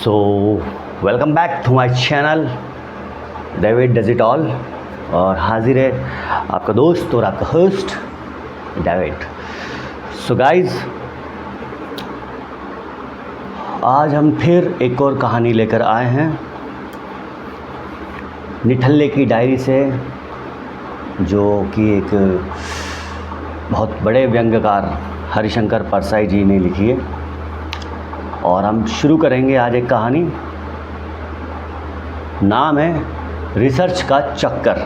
So welcome back to my channel David does it all. और हाजिर है आपका दोस्त और आपका होस्ट डेविड। सो गाइज, आज हम फिर एक और कहानी लेकर आए हैं निठल्ले की डायरी से, जो कि एक बहुत बड़े व्यंग्यकार हरिशंकर परसाई जी ने लिखी है। और हम शुरू करेंगे आज एक कहानी, नाम है रिसर्च का चक्कर।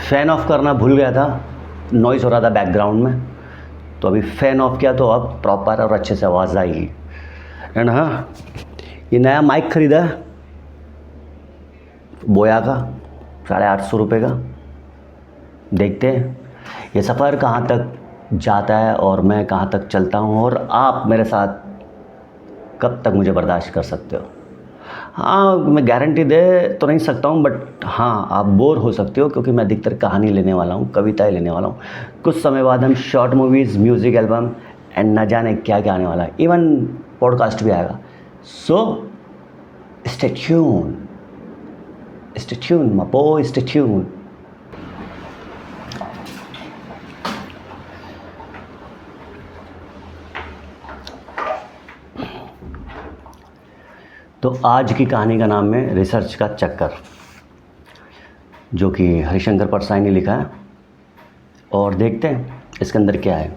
फ़ैन ऑफ करना भूल गया था, नॉइज़ हो रहा था बैकग्राउंड में, तो अभी फ़ैन ऑफ किया तो अब प्रॉपर और अच्छे से आवाज़ आएगी। एंड हाँ, ये नया माइक ख़रीदा है बोया का, 850 रुपये का। देखते हैं ये सफ़र कहाँ तक जाता है और मैं कहाँ तक चलता हूँ, और आप मेरे साथ कब तक मुझे बर्दाश्त कर सकते हो। हाँ, मैं गारंटी दे तो नहीं सकता हूँ, बट हाँ, आप बोर हो सकते हो, क्योंकि मैं अधिकतर कहानी लेने वाला हूँ, कविताएं लेने वाला हूँ। कुछ समय बाद हम short movies, music album and न जाने क्या क्या आने वाला है, इवन पॉडकास्ट भी आएगा। So stay tune my boy, stay tune. तो आज की कहानी का नाम है रिसर्च का चक्कर, जो कि हरिशंकर परसाई ने लिखा है। और देखते हैं इसके अंदर क्या है,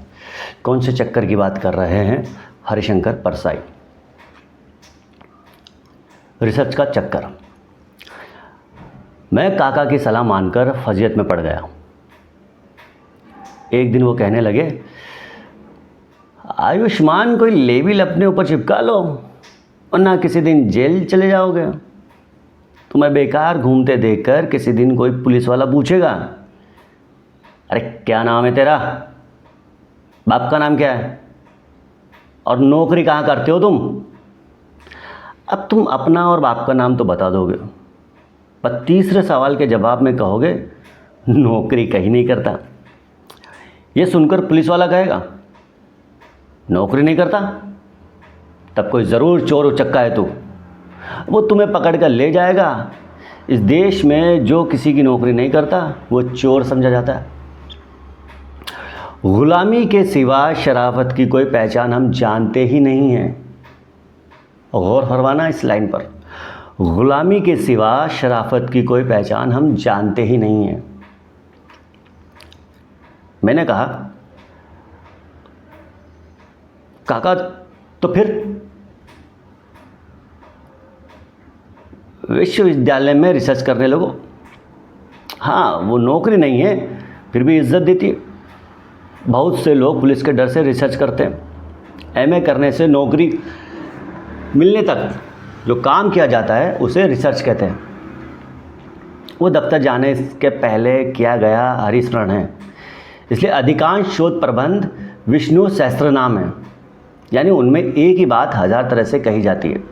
कौन से चक्कर की बात कर रहे हैं हरिशंकर परसाई। रिसर्च का चक्कर। मैं काका की सलाह मानकर फजीयत में पड़ गया। एक दिन वो कहने लगे, आयुष्मान कोई लेबल अपने ऊपर चिपका लो, वरना किसी दिन जेल चले जाओगे। तुम्हें बेकार घूमते देखकर किसी दिन कोई पुलिस वाला पूछेगा, अरे क्या नाम है तेरा, बाप का नाम क्या है, और नौकरी कहाँ करते हो तुम। अब तुम अपना और बाप का नाम तो बता दोगे, पर तीसरे सवाल के जवाब में कहोगे नौकरी कहीं नहीं करता। ये सुनकर पुलिस वाला कहेगा, नौकरी नहीं करता, तब कोई ज़रूर चोर उचक्का है तू। वो तुम्हें पकड़ कर ले जाएगा। इस देश में जो किसी की नौकरी नहीं करता वो चोर समझा जाता है। गुलामी के सिवा शराफत की कोई पहचान हम जानते ही नहीं हैं। गौर फरमाना इस लाइन पर, गुलामी के सिवा शराफत की कोई पहचान हम जानते ही नहीं हैं। मैंने कहा, काका तो फिर विश्वविद्यालय में रिसर्च करने लगो। हाँ, वो नौकरी नहीं है, फिर भी इज्जत देती है। बहुत से लोग पुलिस के डर से रिसर्च करते हैं। एमए करने से नौकरी मिलने तक जो काम किया जाता है उसे रिसर्च कहते हैं। वो दफ्तर जाने के पहले किया गया हरिस्मरण है, इसलिए अधिकांश शोध प्रबंध विष्णु सहस्त्रनाम है, यानी उनमें एक ही बात 1000 तरह से कही जाती है।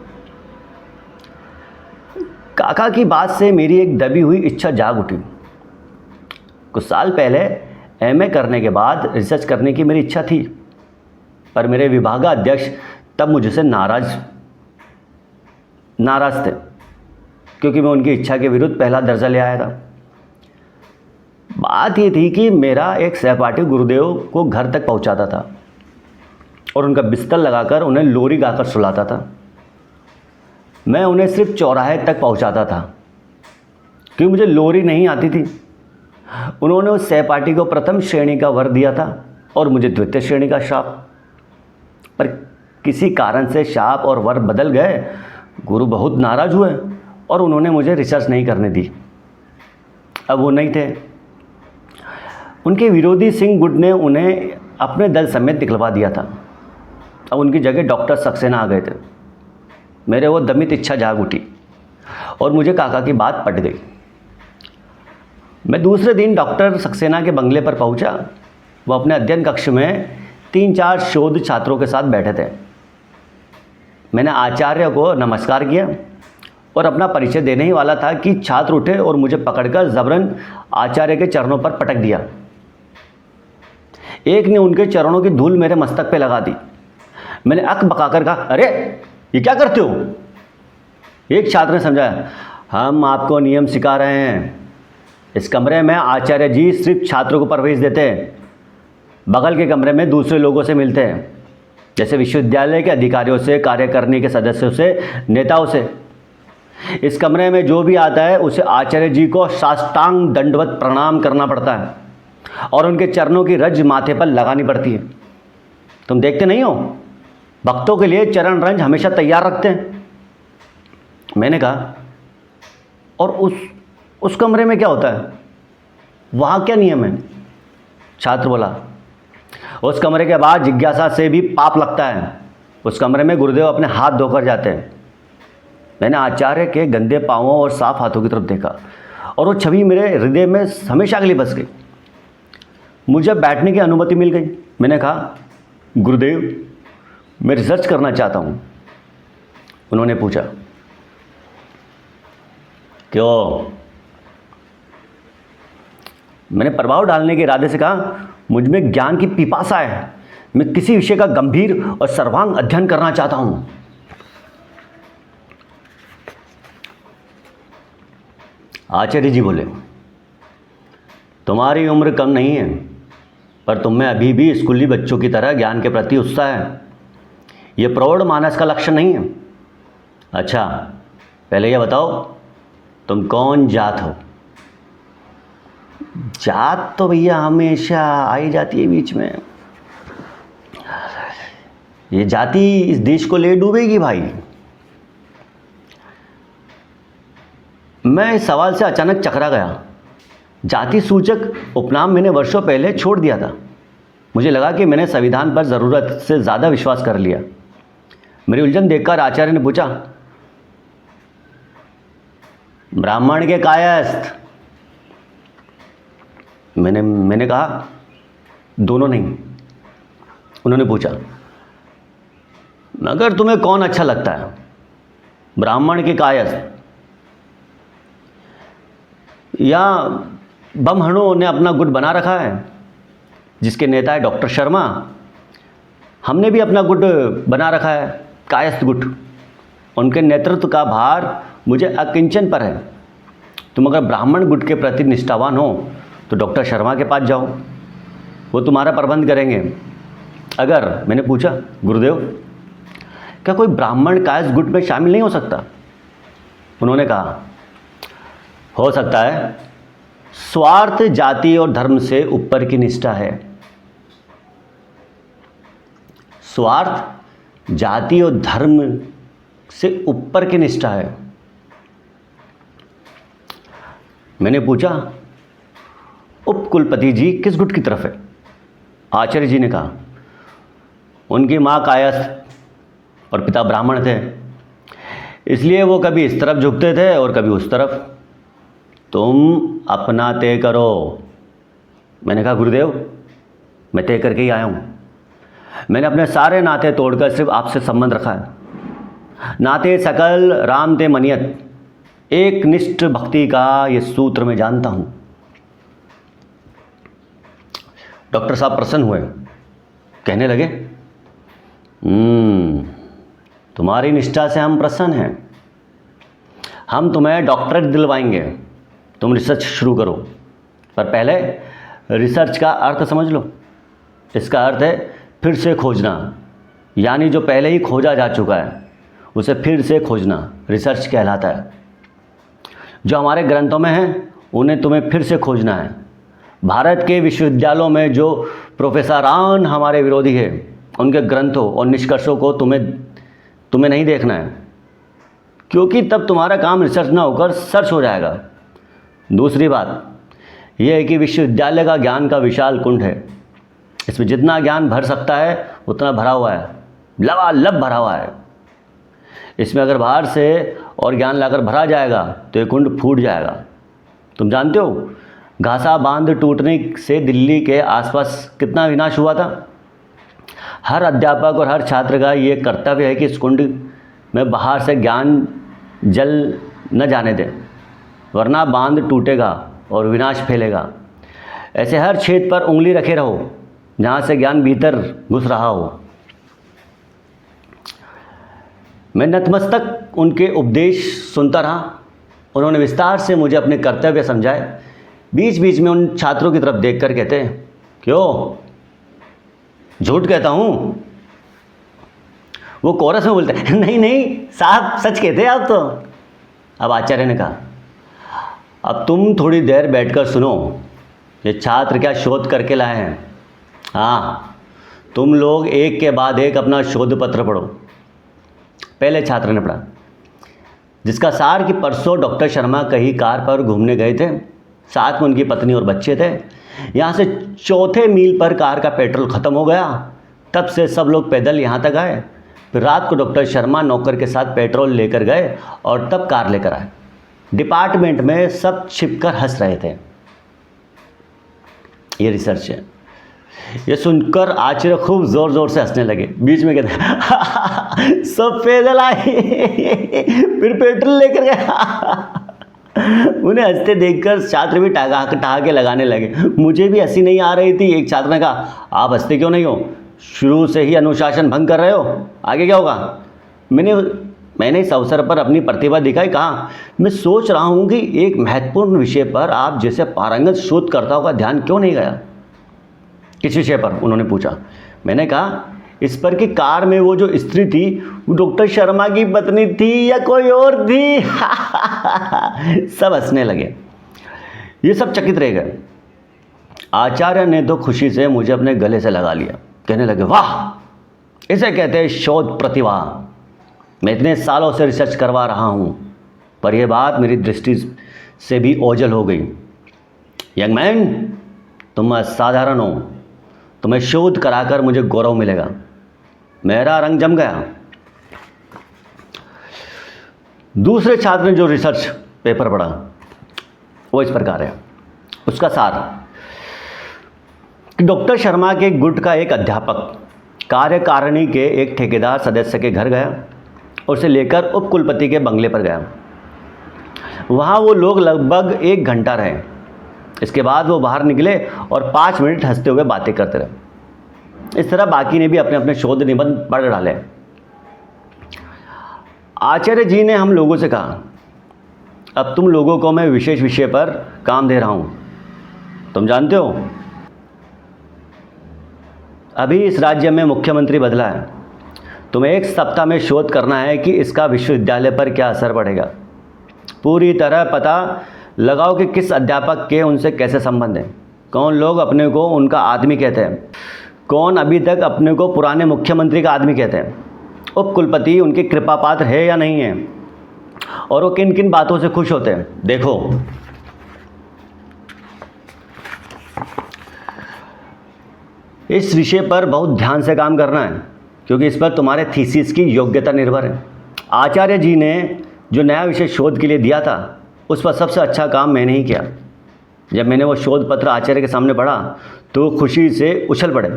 काका की बात से मेरी एक दबी हुई इच्छा जाग उठी। कुछ साल पहले एमए करने के बाद रिसर्च करने की मेरी इच्छा थी, पर मेरे विभागाध्यक्ष तब मुझसे नाराज़ थे, क्योंकि मैं उनकी इच्छा के विरुद्ध पहला दर्जा ले आया था। बात ये थी कि मेरा एक सहपाठी गुरुदेव को घर तक पहुंचाता था और उनका बिस्तर लगाकर उन्हें लोरी गाकर सुलाता था। मैं उन्हें सिर्फ चौराहे तक पहुंचाता था, क्योंकि मुझे लोरी नहीं आती थी। उन्होंने उस सहपाठी को प्रथम श्रेणी का वर दिया था और मुझे द्वितीय श्रेणी का शाप। पर किसी कारण से शाप और वर बदल गए। गुरु बहुत नाराज़ हुए और उन्होंने मुझे रिसर्च नहीं करने दी। अब वो नहीं थे। उनके विरोधी सिंह गुड ने उन्हें अपने दल समेत निकलवा दिया था। अब उनकी जगह डॉक्टर सक्सेना आ गए थे। मेरे वो दमित इच्छा जाग उठी और मुझे काका की बात पट गई। मैं दूसरे दिन डॉक्टर सक्सेना के बंगले पर पहुंचा। वो अपने अध्ययन कक्ष में 3-4 शोध छात्रों के साथ बैठे थे। मैंने आचार्य को नमस्कार किया और अपना परिचय देने ही वाला था कि छात्र उठे और मुझे पकड़कर जबरन आचार्य के चरणों पर पटक दिया। एक ने उनके चरणों की धूल मेरे मस्तक पे लगा दी। मैंने अक बकाकर कहा, अरे ये क्या करते हो? एक छात्र ने समझाया, हम आपको नियम सिखा रहे हैं। इस कमरे में आचार्य जी सिर्फ छात्रों को प्रवेश देते हैं, बगल के कमरे में दूसरे लोगों से मिलते हैं, जैसे विश्वविद्यालय के अधिकारियों से, कार्यकारिणी के सदस्यों से, नेताओं से। इस कमरे में जो भी आता है उसे आचार्य जी को साष्टांग दंडवत प्रणाम करना पड़ता है और उनके चरणों की रज माथे पर लगानी पड़ती है। तुम देखते नहीं हो, भक्तों के लिए चरण रंज हमेशा तैयार रखते हैं। मैंने कहा, और उस कमरे में क्या होता है, वहाँ क्या नियम है? छात्र बोला, उस कमरे के बाद जिज्ञासा से भी पाप लगता है। उस कमरे में गुरुदेव अपने हाथ धोकर जाते हैं। मैंने आचार्य के गंदे पाँवों और साफ हाथों की तरफ देखा और वो छवि मेरे हृदय में हमेशा के लिए बस गई। मुझे बैठने की अनुमति मिल गई। मैंने कहा, गुरुदेव मैं रिसर्च करना चाहता हूँ। उन्होंने पूछा, क्यों? मैंने प्रभाव डालने के इरादे से कहा, मुझ में ज्ञान की पिपासा है। मैं किसी विषय का गंभीर और सर्वांग अध्ययन करना चाहता हूँ। आचार्य जी बोले, तुम्हारी उम्र कम नहीं है, पर तुम में अभी भी स्कूली बच्चों की तरह ज्ञान के प्रति उत्साह है। यह प्रौढ़ मानस का लक्षण नहीं है। अच्छा, पहले यह बताओ, तुम कौन जात हो? जात तो भैया हमेशा आई जाती है बीच में। ये जाति इस देश को ले डूबेगी भाई। मैं इस सवाल से अचानक चकरा गया। जाति सूचक उपनाम मैंने वर्षों पहले छोड़ दिया था। मुझे लगा कि मैंने संविधान पर ज़रूरत से ज़्यादा विश्वास कर लिया। मेरी उलझन देखकर आचार्य ने पूछा, ब्राह्मण के कायस्थ? मैंने कहा, दोनों नहीं। उन्होंने पूछा, मगर तुम्हें कौन अच्छा लगता है, ब्राह्मण के कायस्थ या बमहणों ने अपना गुट बना रखा है जिसके नेता है डॉक्टर शर्मा? हमने भी अपना गुट बना रखा है, कायस्थ गुट। उनके नेतृत्व का भार मुझे अकिंचन पर है। तुम अगर ब्राह्मण गुट के प्रति निष्ठावान हो तो डॉक्टर शर्मा के पास जाओ, वो तुम्हारा प्रबंध करेंगे। अगर मैंने पूछा, गुरुदेव क्या कोई ब्राह्मण कायस्थ गुट में शामिल नहीं हो सकता? उन्होंने कहा, हो सकता है। स्वार्थ जाति और धर्म से ऊपर की निष्ठा है। स्वार्थ जाति और धर्म से ऊपर की निष्ठा है। मैंने पूछा, उपकुलपति जी किस गुट की तरफ है? आचार्य जी ने कहा, उनकी माँ कायस्थ और पिता ब्राह्मण थे, इसलिए वो कभी इस तरफ झुकते थे और कभी उस तरफ। तुम अपना तय करो। मैंने कहा, गुरुदेव मैं तय करके ही आया हूँ। मैंने अपने सारे नाते तोड़कर सिर्फ आपसे संबंध रखा है। नाते सकल राम ते मनियत, एक निष्ठ भक्ति का ये सूत्र मैं जानता हूँ। डॉक्टर साहब प्रसन्न हुए, कहने लगे, तुम्हारी निष्ठा से हम प्रसन्न हैं। हम तुम्हें डॉक्टरेट दिलवाएंगे। तुम रिसर्च शुरू करो, पर पहले रिसर्च का अर्थ समझ लो। इसका अर्थ है फिर से खोजना, यानी जो पहले ही खोजा जा चुका है उसे फिर से खोजना रिसर्च कहलाता है। जो हमारे ग्रंथों में हैं उन्हें तुम्हें फिर से खोजना है। भारत के विश्वविद्यालयों में जो प्रोफेसरान हमारे विरोधी है उनके ग्रंथों और निष्कर्षों को तुम्हें नहीं देखना है, क्योंकि तब तुम्हारा काम रिसर्च ना होकर सर्च हो जाएगा। दूसरी बात यह है कि विश्वविद्यालय का ज्ञान का विशाल कुंड है। इसमें जितना ज्ञान भर सकता है उतना भरा हुआ है, लबालब भरा हुआ है। इसमें अगर बाहर से और ज्ञान लाकर भरा जाएगा तो ये कुंड फूट जाएगा। तुम जानते हो घासा बांध टूटने से दिल्ली के आसपास कितना विनाश हुआ था। हर अध्यापक और हर छात्र का ये कर्तव्य है कि इस कुंड में बाहर से ज्ञान जल न जाने दें, वरना बांध टूटेगा और विनाश फैलेगा। ऐसे हर छेद पर उंगली रखे रहो जहाँ से ज्ञान भीतर घुस रहा हो। मैं नतमस्तक उनके उपदेश सुनता रहा। उन्होंने विस्तार से मुझे अपने कर्तव्य समझाए। बीच बीच में उन छात्रों की तरफ देखकर कहते, क्यों झूठ कहता हूँ? वो कोरस में बोलते हैं, नहीं नहीं साहब सच कहते हैं आप तो। अब आचार्य ने कहा, अब तुम थोड़ी देर बैठकर सुनो, ये छात्र क्या शोध करके लाए हैं। हाँ, तुम लोग एक के बाद एक अपना शोध पत्र पढ़ो। पहले छात्र ने पढ़ा, जिसका सार कि परसों डॉक्टर शर्मा कहीं कार पर घूमने गए थे, साथ में उनकी पत्नी और बच्चे थे। यहाँ से चौथे मील पर कार का पेट्रोल ख़त्म हो गया। तब से सब लोग पैदल यहाँ तक आए। फिर रात को डॉक्टर शर्मा नौकर के साथ पेट्रोल लेकर गए और तब कार लेकर आए। डिपार्टमेंट में सब छिपकर हंस रहे थे। ये रिसर्च है। ये सुनकर आचार्य खूब ज़ोर ज़ोर से हंसने लगे। बीच में कहते, सब पैदल आए फिर पेट्रोल लेकर गए। उन्हें हंसते देखकर छात्र भी ठहाके लगाने लगे। मुझे भी हंसी नहीं आ रही थी। एक छात्र ने कहा, आप हंसते क्यों नहीं हो? शुरू से ही अनुशासन भंग कर रहे हो, आगे क्या होगा? मैंने इस अवसर पर अपनी प्रतिभा दिखाई। कहा, मैं सोच रहा हूँ कि एक महत्वपूर्ण विषय पर आप जैसे पारंगत शोधकर्ताओं का ध्यान क्यों नहीं गया। किस विषय पर? उन्होंने पूछा। मैंने कहा, इस पर कि कार में वो जो स्त्री थी वो डॉक्टर शर्मा की पत्नी थी या कोई और थी। सब हंसने लगे। ये सब चकित रह गए। आचार्य ने तो खुशी से मुझे अपने गले से लगा लिया। कहने लगे, वाह, इसे कहते हैं शोध प्रतिभा। मैं इतने सालों से रिसर्च करवा रहा हूँ, पर यह बात मेरी दृष्टि से भी ओझल हो गई। यंग मैन, तुम असाधारण हो। तुम्हें शोध कराकर मुझे गौरव मिलेगा। मेरा रंग जम गया। दूसरे छात्र ने जो रिसर्च पेपर पढ़ा वो इस प्रकार है। उसका सार कि डॉक्टर शर्मा के गुट का एक अध्यापक कार्यकारिणी के एक ठेकेदार सदस्य के घर गया और उसे लेकर उप कुलपति के बंगले पर गया। वहाँ वो लोग लगभग 1 घंटा रहे। इसके बाद वो बाहर निकले और 5 मिनट हंसते हुए बातें करते रहे। इस तरह बाकी ने भी अपने अपने शोध निबंध पढ़ डाले। आचार्य जी ने हम लोगों से कहा, अब तुम लोगों को मैं विशेष विषय पर काम दे रहा हूँ। तुम जानते हो, अभी इस राज्य में मुख्यमंत्री बदला है। तुम्हें 1 सप्ताह में शोध करना है कि इसका विश्वविद्यालय पर क्या असर पड़ेगा। पूरी तरह पता लगाओ कि किस अध्यापक के उनसे कैसे संबंध हैं, कौन लोग अपने को उनका आदमी कहते हैं, कौन अभी तक अपने को पुराने मुख्यमंत्री का आदमी कहते हैं, उप कुलपति उनके कृपा पात्र है या नहीं है, और वो किन किन बातों से खुश होते हैं। देखो, इस विषय पर बहुत ध्यान से काम करना है, क्योंकि इस पर तुम्हारे थीसिस की योग्यता निर्भर है। आचार्य जी ने जो नया विषय शोध के लिए दिया था, उस पर सबसे अच्छा काम मैंने ही किया। जब मैंने वो शोध पत्र आचार्य के सामने पढ़ा तो खुशी से उछल पड़े।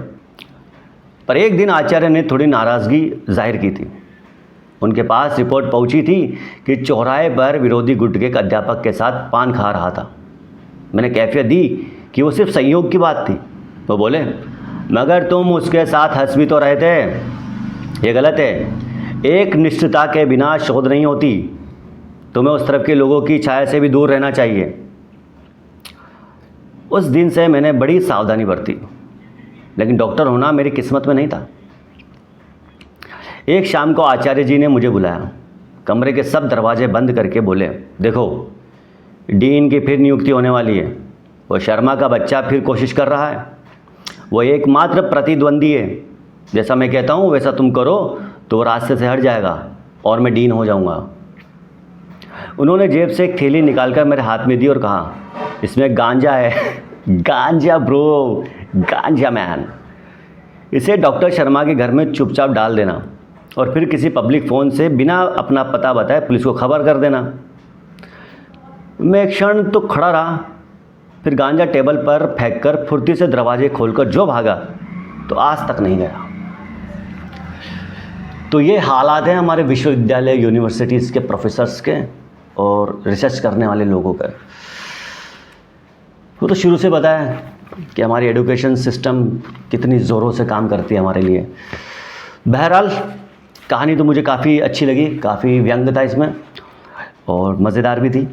पर एक दिन आचार्य ने थोड़ी नाराज़गी जाहिर की थी। उनके पास रिपोर्ट पहुंची थी कि चौराहे पर विरोधी गुट के एक अध्यापक के साथ पान खा रहा था। मैंने कैफियत दी कि वो सिर्फ संयोग की बात थी। वो बोले, मगर तुम उसके साथ हंस भी तो रहे थे। ये गलत है। एक निष्ठता के बिना शोध नहीं होती। तुम्हें उस तरफ के लोगों की छाया से भी दूर रहना चाहिए। उस दिन से मैंने बड़ी सावधानी बरती, लेकिन डॉक्टर होना मेरी किस्मत में नहीं था। एक शाम को आचार्य जी ने मुझे बुलाया। कमरे के सब दरवाजे बंद करके बोले, देखो, डीन की फिर नियुक्ति होने वाली है। वो शर्मा का बच्चा फिर कोशिश कर रहा है। वो एकमात्र प्रतिद्वंदी है। जैसा मैं कहता हूँ वैसा तुम करो तो वो रास्ते से हट जाएगा और मैं डीन हो जाऊँगा। उन्होंने जेब से एक थैली निकालकर मेरे हाथ में दी और कहा, इसमें गांजा है। गांजा ब्रो, गांजा मैन। इसे डॉक्टर शर्मा के घर में चुपचाप डाल देना और फिर किसी पब्लिक फ़ोन से बिना अपना पता बताए पुलिस को खबर कर देना। मैं एक क्षण तो खड़ा रहा, फिर गांजा टेबल पर फेंककर फुर्ती से दरवाजे खोलकर जो भागा तो आज तक नहीं गया। तो ये हालात हैं हमारे विश्वविद्यालय यूनिवर्सिटीज़ के प्रोफेसर्स के और रिसर्च करने वाले लोगों का। वो तो शुरू से बताया कि हमारी एजुकेशन सिस्टम कितनी ज़ोरों से काम करती है हमारे लिए। बहरहाल कहानी तो मुझे काफ़ी अच्छी लगी, काफ़ी व्यंग था इसमें और मज़ेदार भी थी।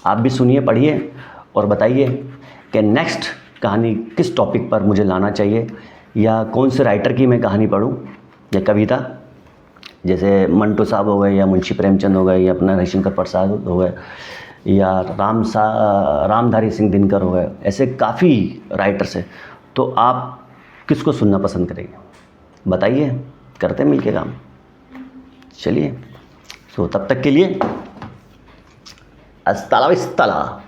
आप भी सुनिए, पढ़िए और बताइए कि नेक्स्ट कहानी किस टॉपिक पर मुझे लाना चाहिए, या कौन से राइटर की मैं कहानी पढूं या कविता, जैसे मंटो साहब हो गए या मुंशी प्रेमचंद हो गए या अपना रविशंकर प्रसाद हो गए या रामधारी सिंह दिनकर हो गए, ऐसे काफ़ी राइटर्स हैं। तो आप किसको सुनना पसंद करेंगे बताइए, करते हैं मिलके काम। चलिए, तो तब तक के लिए अस्ताला विस्ताला।